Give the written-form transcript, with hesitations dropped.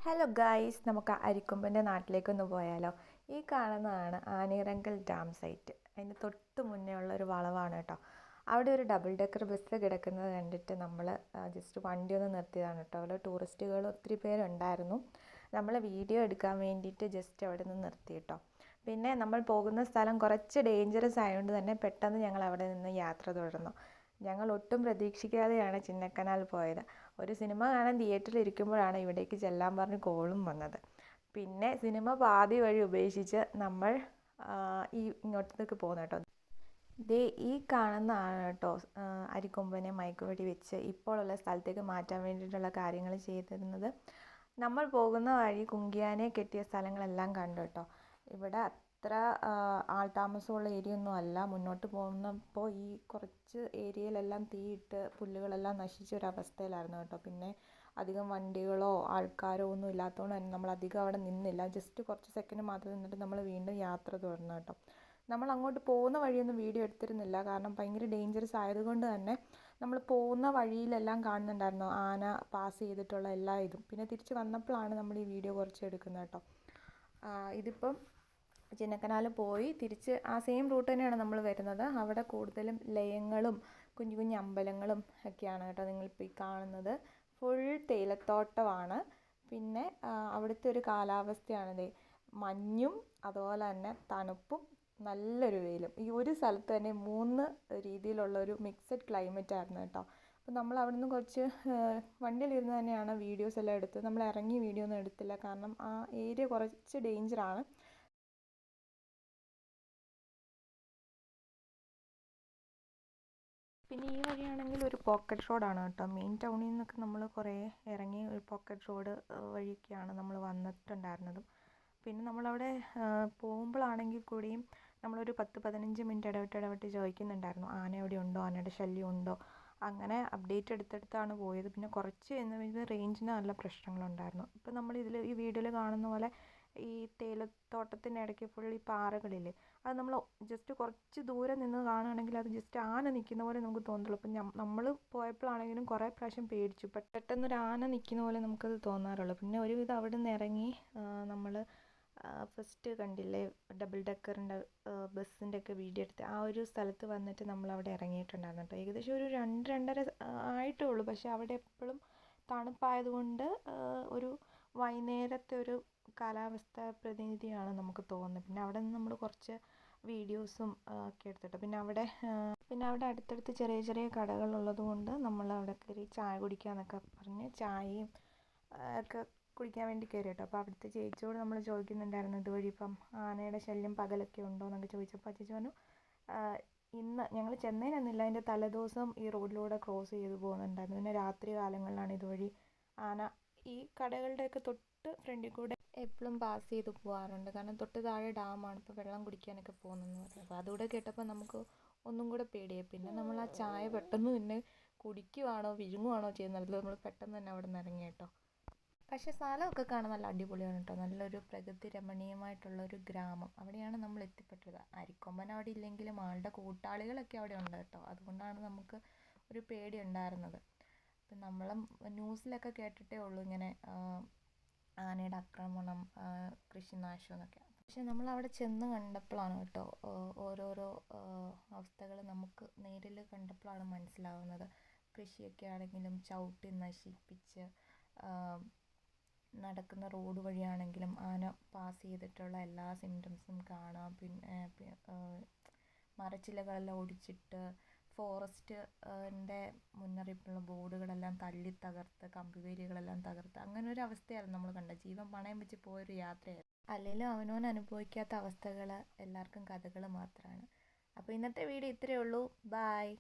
Hello guys, നമുക്ക് അരിക്കൊമ്പൻ്റെ നാട്ടിലേക്കൊന്ന് പോയാലോ. ഈ കാണുന്നതാണ് ആനയിറങ്കൽ ഡാം സൈറ്റ്. അതിന് തൊട്ട് മുന്നേ ഉള്ള ഒരു വളവാണ് കേട്ടോ. അവിടെ ഒരു ഡബിൾ ഡെക്കർ ബസ് കിടക്കുന്നത് കണ്ടിട്ട് നമ്മൾ ജസ്റ്റ് വണ്ടി ഒന്ന് നിർത്തിയതാണ് കേട്ടോ. അവിടെ ടൂറിസ്റ്റുകൾ ഒത്തിരി പേരുണ്ടായിരുന്നു. നമ്മൾ വീഡിയോ എടുക്കാൻ വേണ്ടിയിട്ട് ജസ്റ്റ് അവിടെ നിന്ന് നിർത്തി കേട്ടോ. പിന്നെ നമ്മൾ പോകുന്ന സ്ഥലം കുറച്ച് ഡേഞ്ചറസ് ആയതുകൊണ്ട് തന്നെ പെട്ടെന്ന് ഞങ്ങൾ അവിടെ നിന്ന് യാത്ര തുടർന്നു. ഞങ്ങൾ ഒട്ടും പ്രതീക്ഷിക്കാതെയാണ് ചിന്നക്കനാൽ പോയത്. ഒരു സിനിമ കാണാൻ തിയേറ്ററിൽ ഇരിക്കുമ്പോഴാണ് ഇവിടേക്ക് ചെല്ലാൻ പറഞ്ഞ് കോളും വന്നത്. പിന്നെ സിനിമ പാതി വഴി ഉപേക്ഷിച്ച് നമ്മൾ ഇങ്ങോട്ടേക്ക് പോകുന്നു കേട്ടോ. ഈ കാണുന്നതാണ് കേട്ടോ അരിക്കൊമ്പനെ മയക്കുവെടി വെച്ച് ഇപ്പോഴുള്ള സ്ഥലത്തേക്ക് മാറ്റാൻ വേണ്ടിയിട്ടുള്ള കാര്യങ്ങൾ ചെയ്തിരുന്നത്. നമ്മൾ പോകുന്ന വഴി കുങ്കിയാനെ കെട്ടിയ സ്ഥലങ്ങളെല്ലാം കണ്ടു കേട്ടോ. ഇവിടെ അത്ര ആൾതാമസമുള്ള ഏരിയ ഒന്നും അല്ല. മുന്നോട്ട് പോകുന്നപ്പോൾ ഈ കുറച്ച് ഏരിയയിലെല്ലാം തീയിട്ട് പുല്ലുകളെല്ലാം നശിച്ച ഒരവസ്ഥയിലായിരുന്നു കേട്ടോ. പിന്നെ അധികം വണ്ടികളോ ആൾക്കാരോ ഒന്നും ഇല്ലാത്തതുകൊണ്ട് തന്നെ നമ്മൾ അധികം അവിടെ നിന്നില്ല. ജസ്റ്റ് കുറച്ച് സെക്കൻഡ് മാത്രം നിന്നിട്ട് നമ്മൾ വീണ്ടും യാത്ര തുടർന്നു കേട്ടോ. നമ്മൾ അങ്ങോട്ട് പോകുന്ന വഴിയൊന്നും വീഡിയോ എടുത്തിരുന്നില്ല, കാരണം ഭയങ്കര ഡേഞ്ചറസ് ആയതുകൊണ്ട് തന്നെ. നമ്മൾ പോകുന്ന വഴിയിലെല്ലാം കാണുന്നുണ്ടായിരുന്നു ആന പാസ് ചെയ്തിട്ടുള്ള എല്ലാ ഇതും. പിന്നെ തിരിച്ച് വന്നപ്പോഴാണ് നമ്മൾ ഈ വീഡിയോ കുറച്ച് എടുക്കുന്നത് കേട്ടോ. ഇതിപ്പം ചിന്നക്കനാൽ പോയി തിരിച്ച് ആ സെയിം റൂട്ട് തന്നെയാണ് നമ്മൾ വരുന്നത്. അവിടെ കൂടുതലും ലയങ്ങളും കുഞ്ഞു കുഞ്ഞു അമ്പലങ്ങളും ഒക്കെയാണ് കേട്ടോ നിങ്ങളിപ്പോൾ ഈ കാണുന്നത്. ഫുൾ തേയിലത്തോട്ടമാണ്. പിന്നെ അവിടുത്തെ ഒരു കാലാവസ്ഥയാണിത്, മഞ്ഞും അതുപോലെ തന്നെ തണുപ്പും നല്ലൊരു വെയിലും. ഈ ഒരു സ്ഥലത്ത് തന്നെ 3 രീതിയിലുള്ളൊരു മിക്സഡ് ക്ലൈമറ്റ് ആയിരുന്നു കേട്ടോ. അപ്പോൾ നമ്മൾ അവിടെ നിന്ന് കുറച്ച് വണ്ടിയിലിരുന്ന് തന്നെയാണ് വീഡിയോസ് എല്ലാം എടുത്തത്. നമ്മൾ ഇറങ്ങി വീഡിയോ ഒന്നും എടുത്തില്ല, കാരണം ആ ഏരിയ കുറച്ച് ഡേഞ്ചറാണ്. പിന്നെ ഈ വഴിയാണെങ്കിൽ ഒരു പോക്കറ്റ് റോഡാണ് കേട്ടോ. മെയിൻ ടൗണിൽ നിന്നൊക്കെ നമ്മൾ കുറേ ഇറങ്ങി ഒരു പോക്കറ്റ് റോഡ് വഴിയൊക്കെയാണ് നമ്മൾ വന്നിട്ടുണ്ടായിരുന്നതും. പിന്നെ നമ്മളവിടെ പോകുമ്പോഴാണെങ്കിൽ കൂടിയും നമ്മളൊരു 10-15 മിനിറ്റ് ഇടവിട്ട് ചോദിക്കുന്നുണ്ടായിരുന്നു ആന എവിടെ ഉണ്ടോ, ആനയുടെ ശല്യം ഉണ്ടോ. അങ്ങനെ അപ്ഡേറ്റ് എടുത്തെടുത്താണ് പോയത്. പിന്നെ കുറച്ച് ഇത് റേഞ്ചിന് നല്ല പ്രശ്നങ്ങളുണ്ടായിരുന്നു. ഇപ്പം നമ്മൾ ഈ വീഡിയോയിൽ കാണുന്ന പോലെ ഈ തേയിലത്തോട്ടത്തിൻ്റെ ഇടയ്ക്ക് ഫുൾ ഈ പാറകളില്ലേ, അത് നമ്മൾ ജസ്റ്റ് കുറച്ച് ദൂരെ നിന്ന് കാണുകയാണെങ്കിൽ അത് ജസ്റ്റ് ആന നിൽക്കുന്ന പോലെ നമുക്ക് തോന്നുള്ളൂ. അപ്പം നമ്മൾ പോയപ്പോഴാണെങ്കിലും കുറേ പ്രാവശ്യം പേടിച്ചു. പെട്ടെന്നൊരു ആന നിൽക്കുന്ന പോലെ നമുക്കത് തോന്നാറുള്ളൂ. പിന്നെ ഒരുവിധം അവിടെ നിന്ന് ഇറങ്ങി നമ്മൾ ഫസ്റ്റ് കണ്ടില്ലേ ഡബിൾ ഡെക്കറിൻ്റെ ബസ്സിൻ്റെ ഒക്കെ വീഡിയോ എടുത്ത് ആ ഒരു സ്ഥലത്ത് വന്നിട്ട് നമ്മളവിടെ ഇറങ്ങിയിട്ടുണ്ടായിരുന്നു കേട്ടോ. ഏകദേശം ഒരു 2-2:30 ആയിട്ടേ ഉള്ളൂ. പക്ഷേ അവിടെ എപ്പോഴും തണുപ്പായതുകൊണ്ട് ഒരു വൈകുന്നേരത്തെ ഒരു കാലാവസ്ഥ പ്രതിനിധിയാണ് നമുക്ക് തോന്നുന്നത്. പിന്നെ അവിടെ നിന്ന് നമ്മൾ കുറച്ച് വീഡിയോസും ഒക്കെ എടുത്തിട്ട് പിന്നെ അവിടെ അടുത്തടുത്ത് ചെറിയ ചെറിയ കടകളുള്ളത് കൊണ്ട് നമ്മൾ അവിടെ കയറി ചായ കുടിക്കാമെന്നൊക്കെ പറഞ്ഞ് ചായയും ഒക്കെ കുടിക്കാൻ വേണ്ടി കയറി കേട്ടോ. അപ്പോൾ അവിടുത്തെ ചേച്ചിയോട് നമ്മൾ ചോദിക്കുന്നുണ്ടായിരുന്നു ഇതുവഴി ഇപ്പം ആനയുടെ ശല്യം പകലൊക്കെ ഉണ്ടോ എന്നൊക്കെ ചോദിച്ചപ്പോൾ ചേച്ചി പറഞ്ഞു ഇന്ന് ഞങ്ങൾ ചെന്നൈയിലൊന്നുമില്ല, അതിൻ്റെ തലേദിവസം ഈ റോഡിലൂടെ ക്രോസ് ചെയ്ത് പോകുന്നുണ്ടായിരുന്നു. പിന്നെ രാത്രി കാലങ്ങളിലാണ് ഇതുവഴി ആന ഈ കടകളുടെയൊക്കെ തൊട്ട് ഫ്രണ്ടിൽ കൂടെ എപ്പോഴും പാസ് ചെയ്ത് പോകാറുണ്ട്. കാരണം തൊട്ട് താഴെ ഡാമാണ്, ഇപ്പോൾ വെള്ളം കുടിക്കാനൊക്കെ പോകുന്നതെന്ന് പറഞ്ഞു. അപ്പോൾ അതുകൂടെ കേട്ടപ്പോൾ നമുക്ക് ഒന്നും കൂടെ പേടിയായി. പിന്നെ നമ്മൾ ആ ചായ പെട്ടെന്ന് തന്നെ കുടിക്കുവാണോ വിഴുങ്ങുവാണോ ചെയ്യുന്നത്, നമ്മൾ പെട്ടെന്ന് തന്നെ അവിടെ നിന്ന് ഇറങ്ങി കേട്ടോ. പക്ഷേ സ്ഥലമൊക്കെ കാണാൻ നല്ല അടിപൊളിയാണ് കേട്ടോ. നല്ലൊരു പ്രകൃതി രമണീയമായിട്ടുള്ളൊരു ഗ്രാമം. അവിടെയാണ് നമ്മൾ എത്തിപ്പെട്ടത്. അരിക്കൊമ്പൻ അവിടെ ഇല്ലെങ്കിലും ആളുടെ കൂട്ടാളികളൊക്കെ അവിടെ ഉണ്ട് കേട്ടോ. അതുകൊണ്ടാണ് നമുക്ക് ഒരു പേടി ഉണ്ടായിരുന്നത്. അപ്പം നമ്മളും ന്യൂസിലൊക്കെ കേട്ടിട്ടേ ഉള്ളൂ ഇങ്ങനെ ആനയുടെ ആക്രമണം, കൃഷിനാശം എന്നൊക്കെ. പക്ഷെ നമ്മളവിടെ ചെന്ന് കണ്ടപ്പോഴാണ് കേട്ടോ ഓരോരോ അവസ്ഥകൾ നമുക്ക് നേരിൽ കണ്ടപ്പോഴാണ് മനസ്സിലാവുന്നത്. കൃഷിയൊക്കെ ആണെങ്കിലും ചവിട്ടി നശിപ്പിച്ച്, നടക്കുന്ന റോഡ് വഴിയാണെങ്കിലും ആന പാസ് ചെയ്തിട്ടുള്ള എല്ലാ സിംറ്റംസും കാണാം. പിന്നെ മരച്ചില്ലകളെല്ലാം ഒടിച്ചിട്ട് ഫോറസ്റ്റിൻ്റെ മുന്നറിയിപ്പുള്ള ബോർഡുകളെല്ലാം തല്ലി തകർത്ത്, കമ്പിവേലികളെല്ലാം തകർത്ത്, അങ്ങനെ ഒരു അവസ്ഥയായിരുന്നു നമ്മൾ കണ്ടത്. ജീവൻ പണയം വെച്ച് പോയൊരു യാത്രയായിരുന്നു. അല്ലെങ്കിലും അവനവൻ അനുഭവിക്കാത്ത അവസ്ഥകൾ എല്ലാവർക്കും കഥകൾ മാത്രമാണ്. അപ്പോൾ ഇന്നത്തെ വീഡിയോ ഇത്രയേ ഉള്ളൂ. ബായ്.